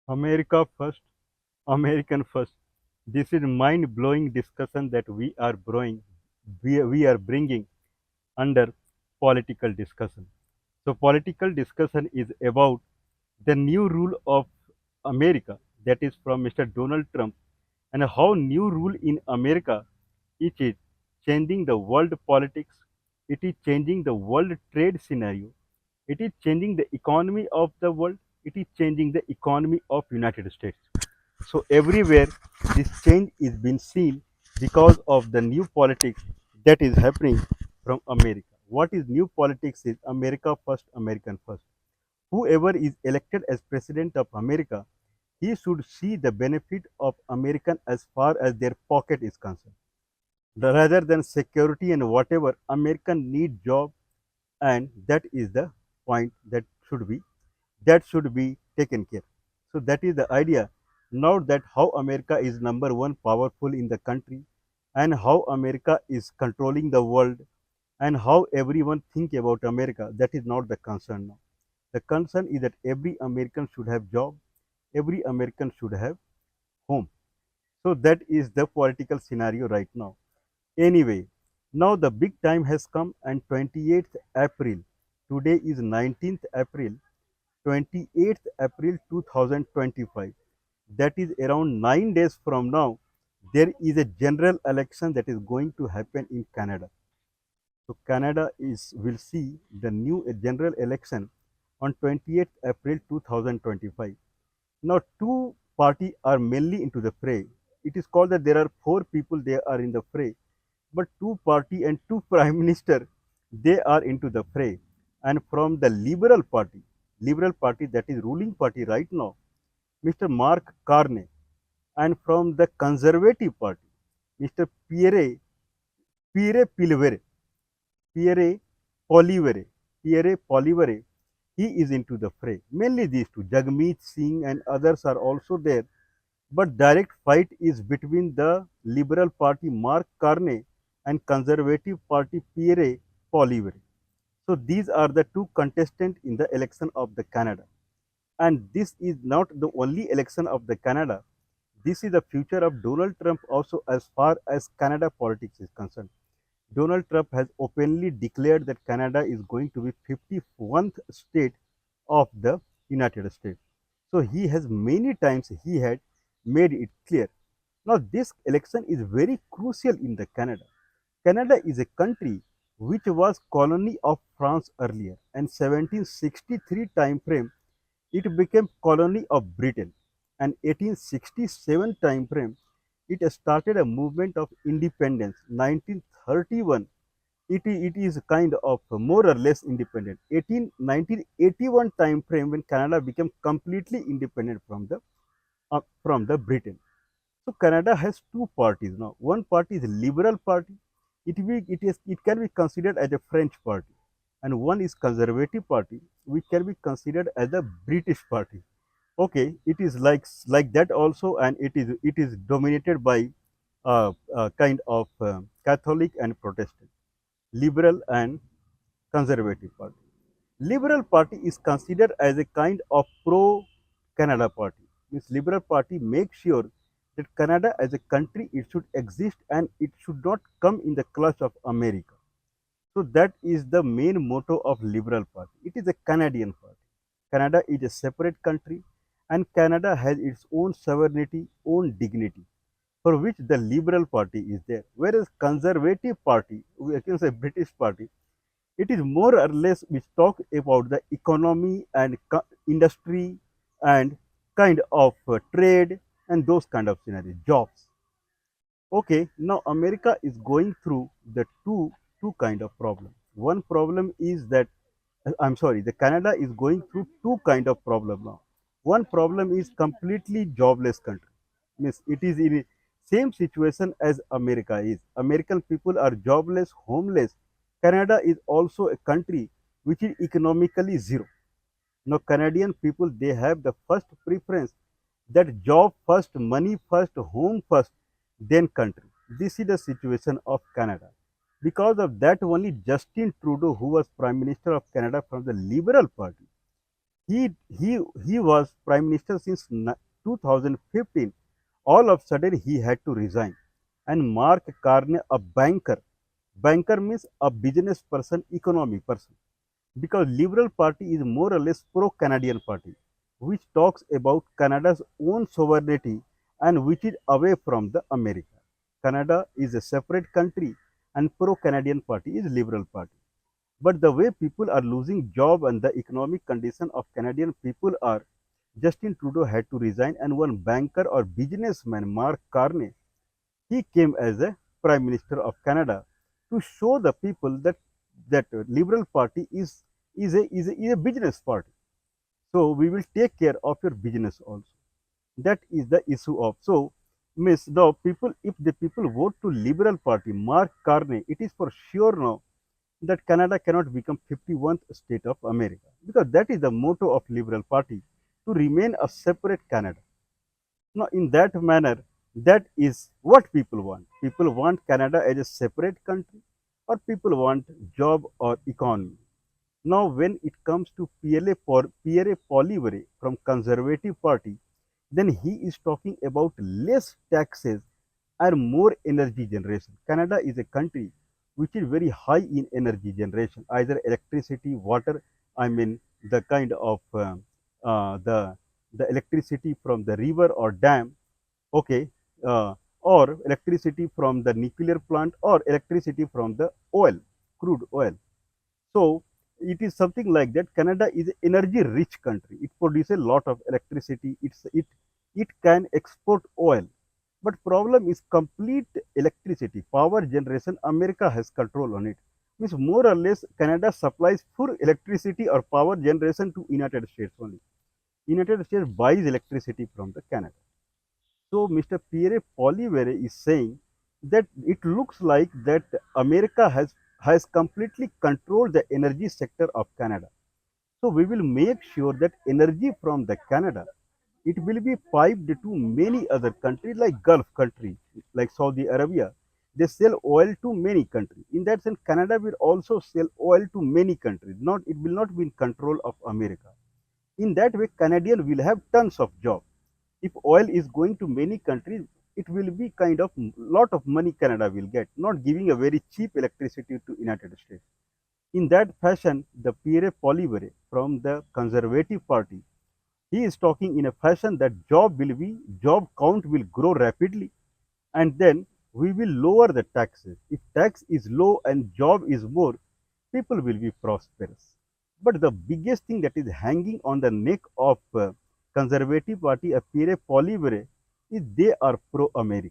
America first, American first. This is mind-blowing discussion that we are bringing under political discussion. So political discussion is about the new rule of America, that is from Mr. Donald Trump, and how new rule in America it is changing the world politics, it is changing the world trade scenario, it is changing the economy of the world, it is changing the economy of United States. So everywhere this change is being seen because of the new politics that is happening from America. What is new politics is America first, American first. Whoever is elected as president of America, he should see the benefit of American as far as their pocket is concerned. Rather than security and whatever, American need job, and that is the point that should be taken care. So that is the idea. Now that how America is number one powerful in the country, and how America is controlling the world, and how everyone think about America, that is not the concern now. The concern is that every American should have job, every American should have home. So that is the political scenario right now. Anyway, now the big time has come, and 28th April, today is 19th April, 28th April 2025, that is around 9 days from now, there is a general election that is going to happen in Canada. So Canada is will see the new general election on 28th April 2025. Now two parties are mainly into the fray. It is called that there are four people they are in the fray, but two party and two prime minister they are into the fray. And from the Liberal Party that is ruling party right now, Mr. Mark Carney, and from the Conservative Party, Mr. Pierre Pilvere, Pierre Polivere, Pierre Polivere, he is into the fray. Mainly these two, Jagmeet Singh and others are also there. But direct fight is between the Liberal Party Mark Carney and Conservative Party Pierre Polivere. So these are the two contestants in the election of the Canada. And this is not the only election of the Canada. This is the future of Donald Trump also as far as Canada politics is concerned. Donald Trump has openly declared that Canada is going to be 51st state of the United States. So he has many times he had made it clear. Now this election is very crucial in the Canada. Canada is a country which was colony of France earlier, and 1763 time frame it became colony of Britain, and 1867 time frame it started a movement of independence. 1931 it is kind of more or less independent. 1981 time frame when Canada became completely independent from the Britain. So Canada has two parties now. One party is Liberal Party. It can be considered as a French party, and one is Conservative Party, which can be considered as a British party. Okay, it is like that also, and it is dominated by kind of Catholic and Protestant, Liberal and Conservative Party. Liberal Party is considered as a kind of pro-Canada party. Means Liberal Party makes sure that Canada as a country it should exist and it should not come in the clutch of America. So that is the main motto of Liberal Party. It is a Canadian party. Canada is a separate country, and Canada has its own sovereignty, own dignity, for which the Liberal Party is there. Whereas Conservative Party, we can say British Party, it is more or less which talk about the economy and industry and kind of trade and those kind of scenarios, jobs. Okay, now America is going through the two kind of problem. One problem is that I'm sorry, the Canada is going through two kind of problem now. One problem is completely jobless country. Means it is in a same situation as America is. American people are jobless, homeless. Canada is also a country which is economically zero. Now Canadian people they have the first preference that job first, money first, home first, then country. This is the situation of Canada. Because of that, only Justin Trudeau, who was Prime Minister of Canada from the Liberal Party, He, he, he was Prime Minister since 2015. All of a sudden, he had to resign. And Mark Carney, a banker means a business person, economy person, because Liberal Party is more or less pro-Canadian party, which talks about Canada's own sovereignty and which is away from the America. Canada is a separate country and pro-Canadian party is Liberal Party. But the way people are losing job and the economic condition of Canadian people are, Justin Trudeau had to resign and one banker or businessman, Mark Carney, he came as a Prime Minister of Canada to show the people that Liberal Party is a business party. So we will take care of your business also. That is the issue of. So, Miss, the people, if the people vote to Liberal Party, Mark Carney, it is for sure now that Canada cannot become 51st state of America, because that is the motto of Liberal Party, to remain a separate Canada. Now, in that manner, that is what people want. People want Canada as a separate country, or people want job or economy. Now, when it comes to Pierre Poilievre from Conservative Party, then he is talking about less taxes and more energy generation. Canada is a country which is very high in energy generation, either electricity, water. I mean the kind of uh, the the electricity from the river or dam, okay, or electricity from the nuclear plant or electricity from the oil, crude oil. So it is something like that. Canada is an energy rich country. It produces a lot of electricity. It can export oil. But problem is complete electricity, power generation. America has control on it. Means more or less Canada supplies full electricity or power generation to United States only. United States buys electricity from the Canada. So Mr. Pierre Poilievre is saying that it looks like that America has completely controlled the energy sector of Canada. So we will make sure that energy from the Canada, it will be piped to many other countries like Gulf countries, like Saudi Arabia. They sell oil to many countries. In that sense, Canada will also sell oil to many countries. Not it will not be in control of America. In that way, Canadian will have tons of jobs. If oil is going to many countries, it will be kind of lot of money Canada will get, not giving a very cheap electricity to United States. In that fashion, the Pierre Poilievre from the Conservative Party, he is talking in a fashion that job count will grow rapidly, and then we will lower the taxes. If tax is low and job is more, people will be prosperous. But the biggest thing that is hanging on the neck of Conservative Party, Pierre Poilievre, is they are pro-American.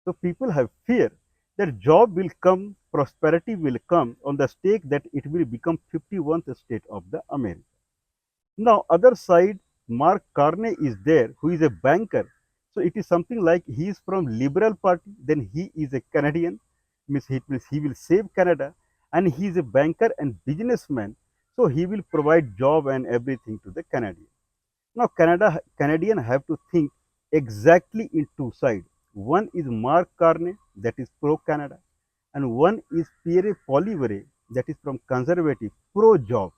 So people have fear that job will come, prosperity will come on the stake that it will become 51st state of the America. Now, other side, Mark Carney is there, who is a banker. So it is something like he is from Liberal Party, then he is a Canadian, means he will save Canada, and he is a banker and businessman. So he will provide job and everything to the Canadian. Now, Canadian have to think exactly in two sides. One is Mark Carney, that is pro-Canada, and one is Pierre Poilievre, that is from conservative, pro-job.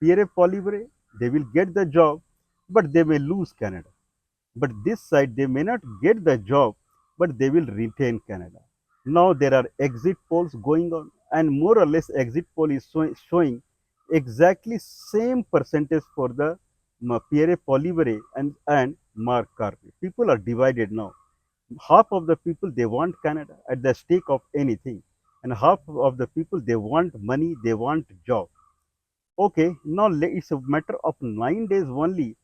Pierre Poilievre, they will get the job, but they may lose Canada. But this side, they may not get the job, but they will retain Canada. Now there are exit polls going on, and more or less exit poll is showing exactly same percentage for the Pierre Poilievre and Mark Carney. People are divided now. Half of the people they want Canada at the stake of anything, and half of the people they want money, they want job. Okay, now it's a matter of 9 days only.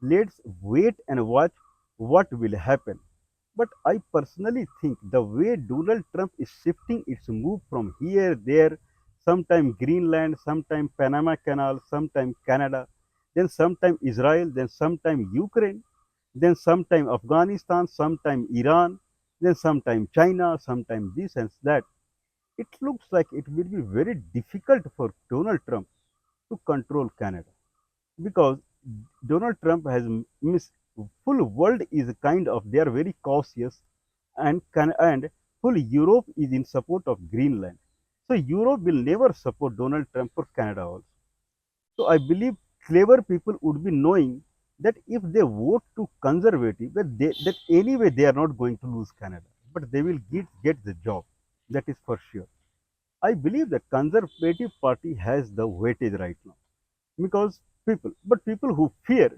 Let's wait and watch what will happen. But I personally think the way Donald Trump is shifting its move from here, there, sometime Greenland, sometime Panama Canal, sometime Canada, then sometime Israel, then sometime Ukraine, then sometime Afghanistan, sometime Iran, then sometime China, sometime this and that. It looks like it will be very difficult for Donald Trump to control Canada, because Donald Trump has missed. Full world is kind of they are very cautious, and full Europe is in support of Greenland. So Europe will never support Donald Trump for Canada also. So I believe clever people would be knowing that if they vote to conservative, that anyway they are not going to lose Canada, but they will get the job. That is for sure. I believe the Conservative Party has the weightage right now because people who fear,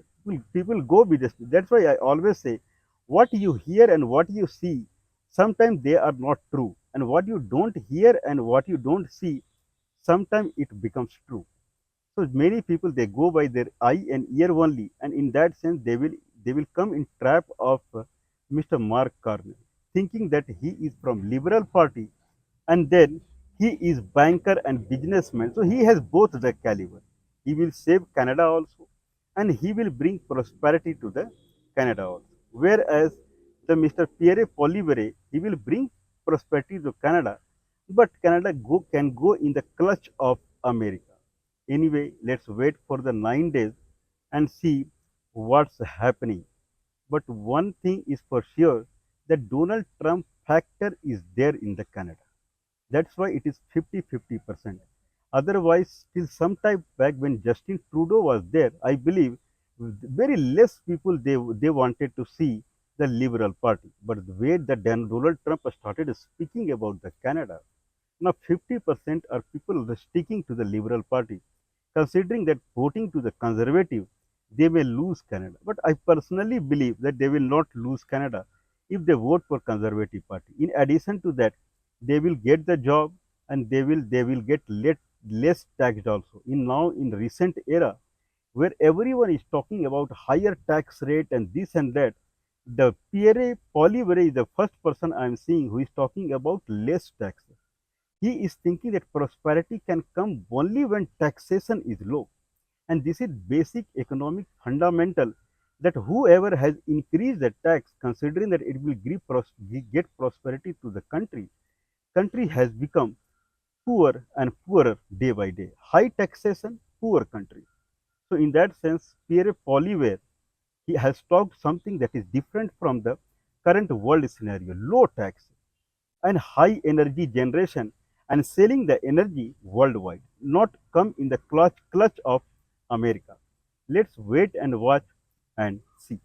people go with this. That's why I always say, what you hear and what you see, sometimes they are not true, and what you don't hear and what you don't see, sometimes it becomes true. So many people they go by their eye and ear only, and in that sense they will come in trap of Mr. Mark Carney, thinking that he is from Liberal Party, and then he is banker and businessman. So he has both the caliber. He will save Canada also, and he will bring prosperity to the Canada also. Whereas the Mr. Pierre Poilievre, he will bring prosperity to Canada, but Canada can go in the clutch of America. Anyway, let's wait for the 9 days and see what's happening. But one thing is for sure that Donald Trump factor is there in the Canada. That's why it is 50-50%. Otherwise, till some time back when Justin Trudeau was there, I believe very less people they wanted to see the Liberal Party. But the way that Donald Trump started speaking about the Canada, now 50% are people sticking to the Liberal Party, considering that voting to the Conservative, they may lose Canada. But I personally believe that they will not lose Canada if they vote for Conservative Party. In addition to that, they will get the job and they will get less taxed also. In recent era, where everyone is talking about higher tax rate and this and that, the Pierre Poilievre is the first person I am seeing who is talking about less taxes. He is thinking that prosperity can come only when taxation is low. And this is basic economic fundamental that whoever has increased the tax, considering that it will get prosperity to the country has become poor and poorer day by day. High taxation, poor country. So in that sense, Pierre Poilievre, he has talked something that is different from the current world scenario. Low tax and high energy generation and selling the energy worldwide, not come in the clutch of America. Let's wait and watch and see.